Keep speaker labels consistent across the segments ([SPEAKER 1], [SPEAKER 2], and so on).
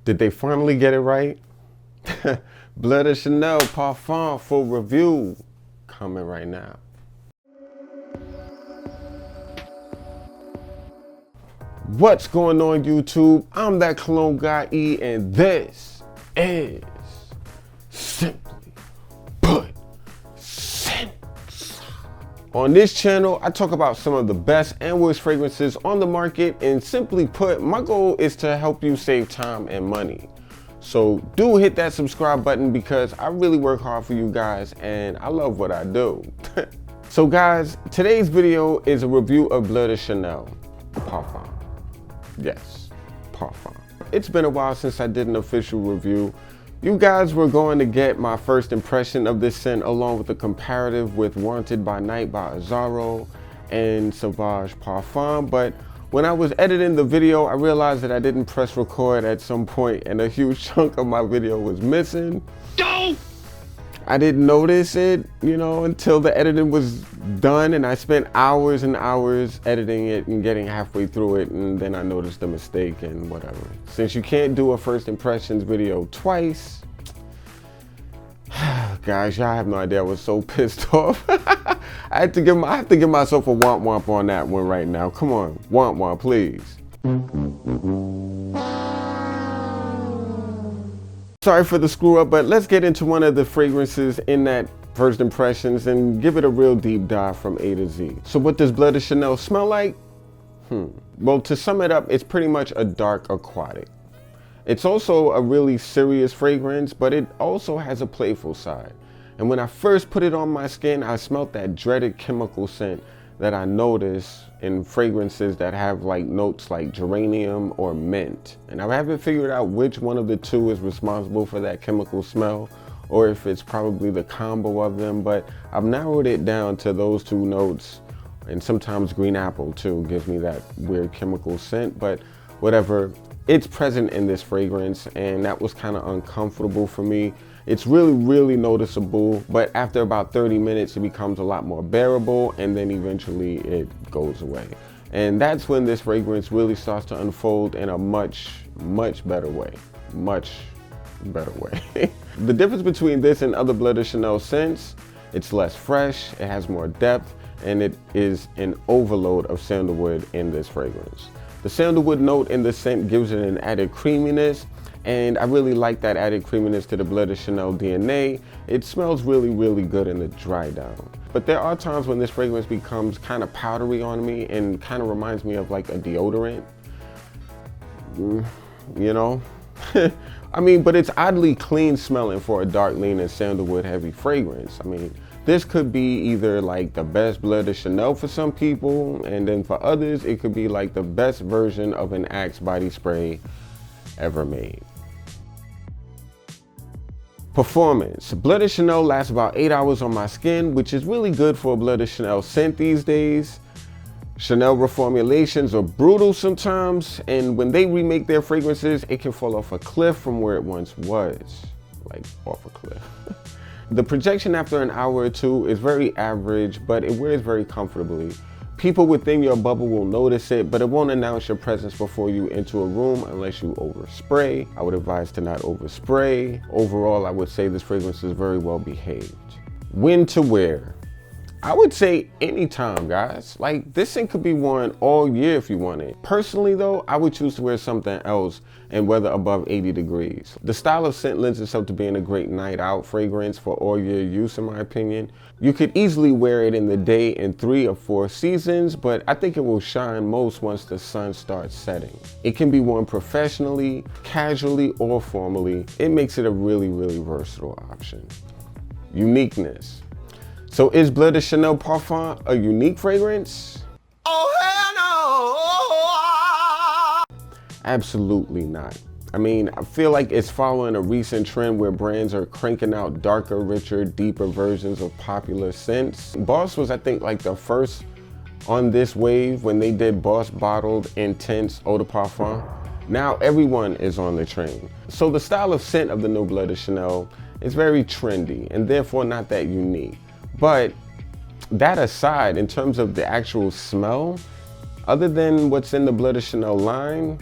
[SPEAKER 1] Did they finally get it right? Bleu de Chanel Parfum full review coming right now. What's going on YouTube? I'm that cologne guy E, and this is Simply Put Scents. On this channel, I talk about some of the best and worst fragrances on the market, and simply put, my goal is to help you save time and money. So do hit that subscribe button because I really work hard for you guys and I love what I do. So guys, today's video is a review of Bleu de Chanel Parfum. Yes, Parfum. It's been a while since I did an official review. You guys were going to get my first impression of this scent along with a comparative with Wanted by Night by Azzaro and Sauvage Parfum, but when I was editing the video, I realized that I didn't press record at some point and a huge chunk of my video was missing. No! I didn't notice it, until the editing was done, and I spent hours and hours editing it and getting halfway through it, and then I noticed the mistake and whatever. Since you can't do a first impressions video twice, guys, y'all have no idea. I was so pissed off. I have to give myself a womp womp on that one right now. Come on, womp womp, please. Sorry for the screw up, but let's get into one of the fragrances in that first impressions and give it a real deep dive from A to Z. So what does Bleu de Chanel smell like? Well, to sum it up, it's pretty much a dark aquatic. It's also a really serious fragrance, but it also has a playful side. And when I first put it on my skin, I smelled that dreaded chemical scent that I notice in fragrances that have like notes like geranium or mint. And I haven't figured out which one of the two is responsible for that chemical smell, or if it's probably the combo of them, but I've narrowed it down to those two notes. And sometimes green apple too gives me that weird chemical scent, but whatever. It's present in this fragrance, and that was kind of uncomfortable for me. It's really, really noticeable, but after about 30 minutes, it becomes a lot more bearable, and then eventually it goes away. And that's when this fragrance really starts to unfold in a much, much better way. Much better way. The difference between this and other Bleu de Chanel scents, it's less fresh, it has more depth, and it is an overload of sandalwood in this fragrance. The sandalwood note in the scent gives it an added creaminess, and I really like that added creaminess to the Bleu de Chanel DNA. It smells really, really good in the dry down. But there are times when this fragrance becomes kind of powdery on me and kind of reminds me of like a deodorant, I mean, but it's oddly clean smelling for a dark leaning sandalwood heavy fragrance. I mean, this could be either like the best Bleu de Chanel for some people, and then for others, it could be like the best version of an Axe body spray ever made. Performance. Bleu de Chanel lasts about 8 hours on my skin, which is really good for a Bleu de Chanel scent these days. Chanel reformulations are brutal sometimes, and when they remake their fragrances, it can fall off a cliff from where it once was, like off a cliff. The projection after an hour or two is very average, but it wears very comfortably. People within your bubble will notice it, but it won't announce your presence before you enter a room unless you overspray. I would advise to not overspray. Overall, I would say this fragrance is very well behaved. When to wear? I would say anytime, guys. Like, this scent could be worn all year if you want it. Personally though, I would choose to wear something else in weather above 80 degrees. The style of scent lends itself to being a great night out fragrance for all year use, in my opinion. You could easily wear it in the day in 3 or 4 seasons, but I think it will shine most once the sun starts setting. It can be worn professionally, casually, or formally. It makes it a really, really versatile option. Uniqueness. So is Bleu de Chanel Parfum a unique fragrance? Oh, hell no! Absolutely not. I mean, I feel like it's following a recent trend where brands are cranking out darker, richer, deeper versions of popular scents. Boss was, I think, like the first on this wave when they did Boss Bottled Intense Eau de Parfum. Now everyone is on the train. So the style of scent of the new Bleu de Chanel is very trendy and therefore not that unique. But that aside, in terms of the actual smell, other than what's in the Bleu de Chanel line,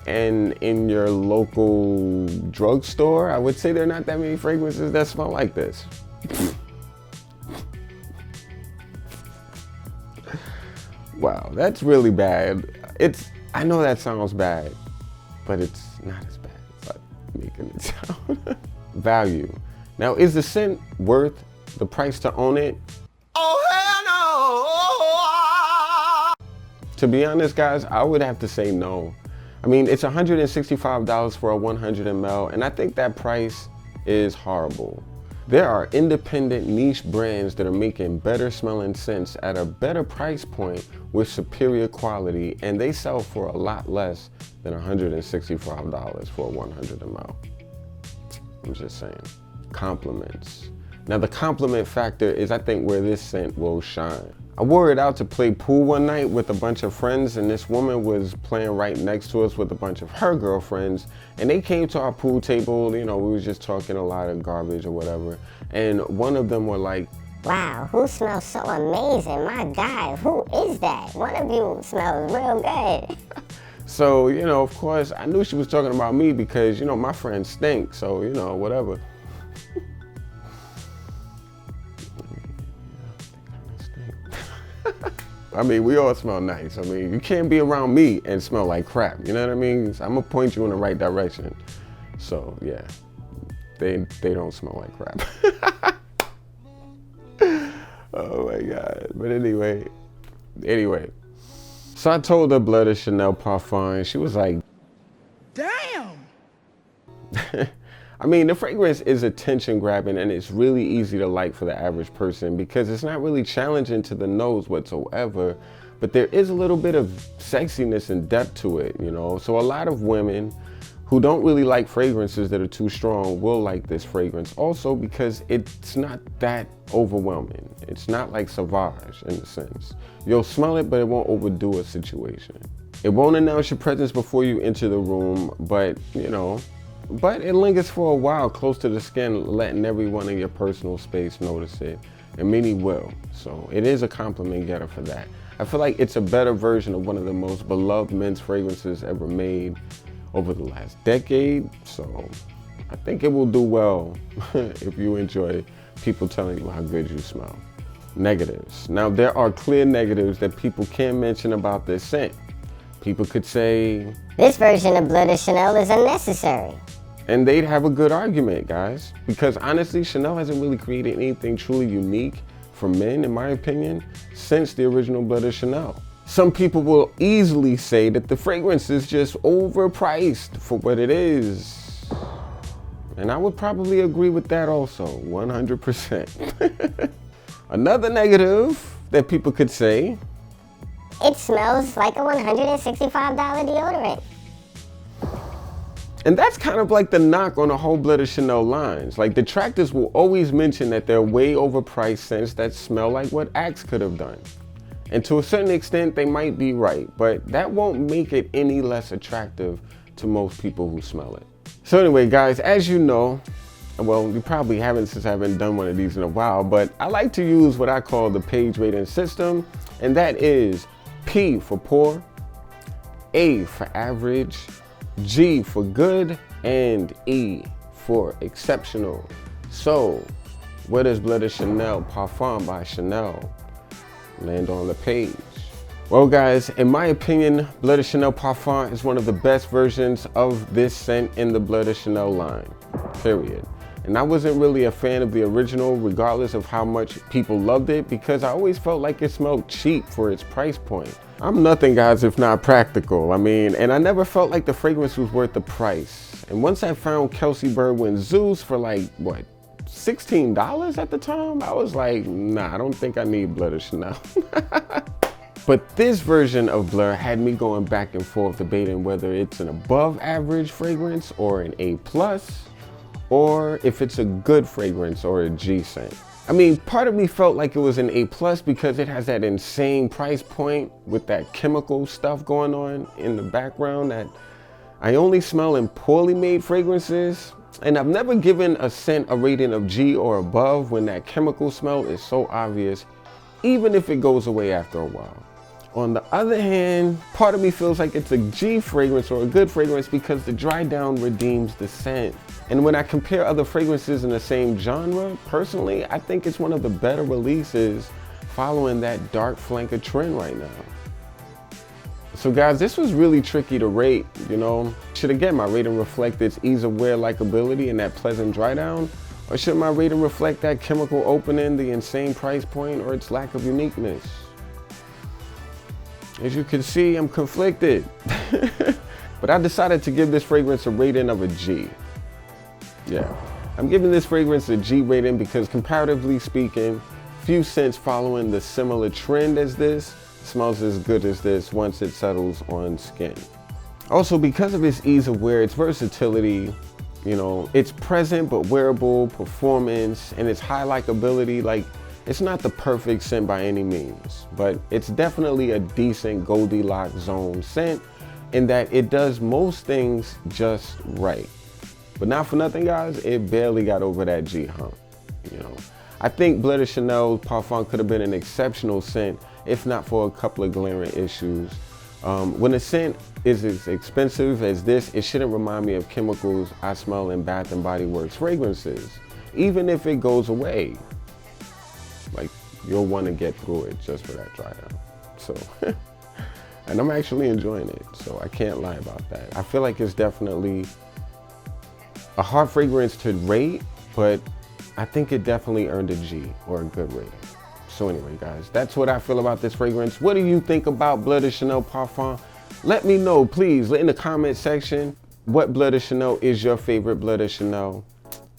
[SPEAKER 1] and in your local drugstore, I would say there are not that many fragrances that smell like this. Wow, that's really bad. I know that sounds bad, but it's not as bad as I'm making it sound. Value. Now, is the scent worth the price to own it? Oh, hell no! To be honest, guys, I would have to say no. I mean, it's $165 for a 100 ml, and I think that price is horrible. There are independent niche brands that are making better smelling scents at a better price point with superior quality, and they sell for a lot less than $165 for a 100 ml. I'm just saying. Compliments. Now the compliment factor is, I think, where this scent will shine. I wore it out to play pool one night with a bunch of friends, and this woman was playing right next to us with a bunch of her girlfriends, and they came to our pool table. You know, we was just talking a lot of garbage or whatever, and one of them were like,
[SPEAKER 2] "Wow, who smells so amazing? My God, who is that? One of you smells real good."
[SPEAKER 1] So, you know, of course, I knew she was talking about me because, you know, my friends stink, so, you know, whatever. I mean, we all smell nice. I mean, you can't be around me and smell like crap. You know what I mean? So I'm gonna point you in the right direction. So yeah, they don't smell like crap. Oh my God. But anyway. So I told her Bleu de Chanel Parfum, and she was like, "Damn." I mean, the fragrance is attention grabbing, and it's really easy to like for the average person because it's not really challenging to the nose whatsoever, but there is a little bit of sexiness and depth to it, you know? So a lot of women who don't really like fragrances that are too strong will like this fragrance also because it's not that overwhelming. It's not like Sauvage in a sense. You'll smell it, but it won't overdo a situation. It won't announce your presence before you enter the room, but you know, but it lingers for a while close to the skin, letting everyone in your personal space notice it, and many will. So it is a compliment getter for that. I feel like it's a better version of one of the most beloved men's fragrances ever made over the last decade. So I think it will do well if you enjoy people telling you how good you smell. Negatives. Now there are clear negatives that people can mention about this scent. People could say,
[SPEAKER 2] "This version of Bleu de Chanel is unnecessary."
[SPEAKER 1] And they'd have a good argument, guys, because honestly, Chanel hasn't really created anything truly unique for men, in my opinion, since the original Bleu de Chanel. Some people will easily say that the fragrance is just overpriced for what it is. And I would probably agree with that also, 100%. Another negative that people could say,
[SPEAKER 2] "It smells like a $165 deodorant."
[SPEAKER 1] And that's kind of like the knock on the whole Bleu de Chanel lines. Like, detractors will always mention that they're way overpriced scents that smell like what Axe could have done. And to a certain extent, they might be right, but that won't make it any less attractive to most people who smell it. So anyway, guys, as you know, well, you probably haven't since I haven't done one of these in a while, but I like to use what I call the page rating system, and that is P for poor, A for average, G for good, and E for exceptional. So, where does Bleu de Chanel Parfum by Chanel land on the page? Well, guys, in my opinion, Bleu de Chanel Parfum is one of the best versions of this scent in the Bleu de Chanel line, period. And I wasn't really a fan of the original, regardless of how much people loved it, because I always felt like it smelled cheap for its price point. I'm nothing, guys, if not practical. I mean, and I never felt like the fragrance was worth the price. And once I found Kelsey Berwin Zeus for like, what, $16 at the time, I was like, nah, I don't think I need Bleu de Chanel. But this version of Bleu had me going back and forth debating whether it's an above average fragrance or an A+, or if it's a good fragrance or a G scent. I mean, part of me felt like it was an A+ because it has that insane price point with that chemical stuff going on in the background that I only smell in poorly made fragrances. And I've never given a scent a rating of G or above when that chemical smell is so obvious, even if it goes away after a while. On the other hand, part of me feels like it's a G fragrance or a good fragrance because the dry down redeems the scent. And when I compare other fragrances in the same genre, personally, I think it's one of the better releases following that dark flanker trend right now. So guys, this was really tricky to rate, you know. Should again my rating reflect its ease of wear, likability, and that pleasant dry down? Or should my rating reflect that chemical opening, the insane price point, or its lack of uniqueness? As you can see, I'm conflicted. But I decided to give this fragrance a rating of a G. Yeah, I'm giving this fragrance a G rating because comparatively speaking, few scents following the similar trend as this smells as good as this once it settles on skin. Also, because of its ease of wear, its versatility, you know, it's present but wearable performance, and its high likability, like, it's not the perfect scent by any means, but it's definitely a decent Goldilocks zone scent in that it does most things just right. But not for nothing, guys, it barely got over that G hump, you know. I think Bleu de Chanel Parfum could have been an exceptional scent if not for a couple of glaring issues. When a scent is as expensive as this, it shouldn't remind me of chemicals I smell in Bath & Body Works fragrances, even if it goes away. Like, you'll want to get through it just for that dry down. So, and I'm actually enjoying it, so I can't lie about that. I feel like it's definitely a hard fragrance to rate, but I think it definitely earned a G or a good rating. So anyway, guys, that's what I feel about this fragrance. What do you think about Bleu de Chanel Parfum? Let me know, please, in the comment section. What Bleu de Chanel is your favorite Bleu de Chanel?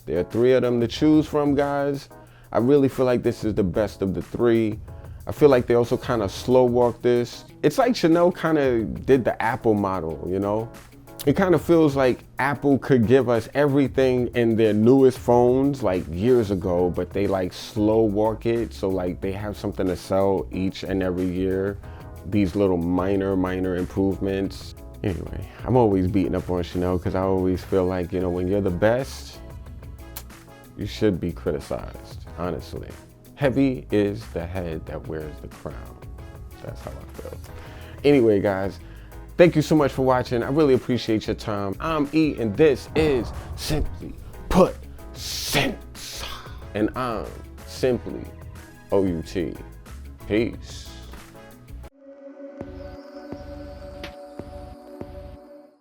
[SPEAKER 1] There are 3 of them to choose from, guys. I really feel like this is the best of the 3. I feel like they also kind of slow walk this. It's like Chanel kind of did the Apple model, you know? It kind of feels like Apple could give us everything in their newest phones like years ago, but they like slow walk it. So like they have something to sell each and every year. These little minor improvements. Anyway, I'm always beating up on Chanel because I always feel like, you know, when you're the best, you should be criticized, honestly. Heavy is the head that wears the crown. That's how I feel. Anyway, guys, thank you so much for watching. I really appreciate your time. I'm E, and this is Simply Put Scents. And I'm Simply OUT. Peace.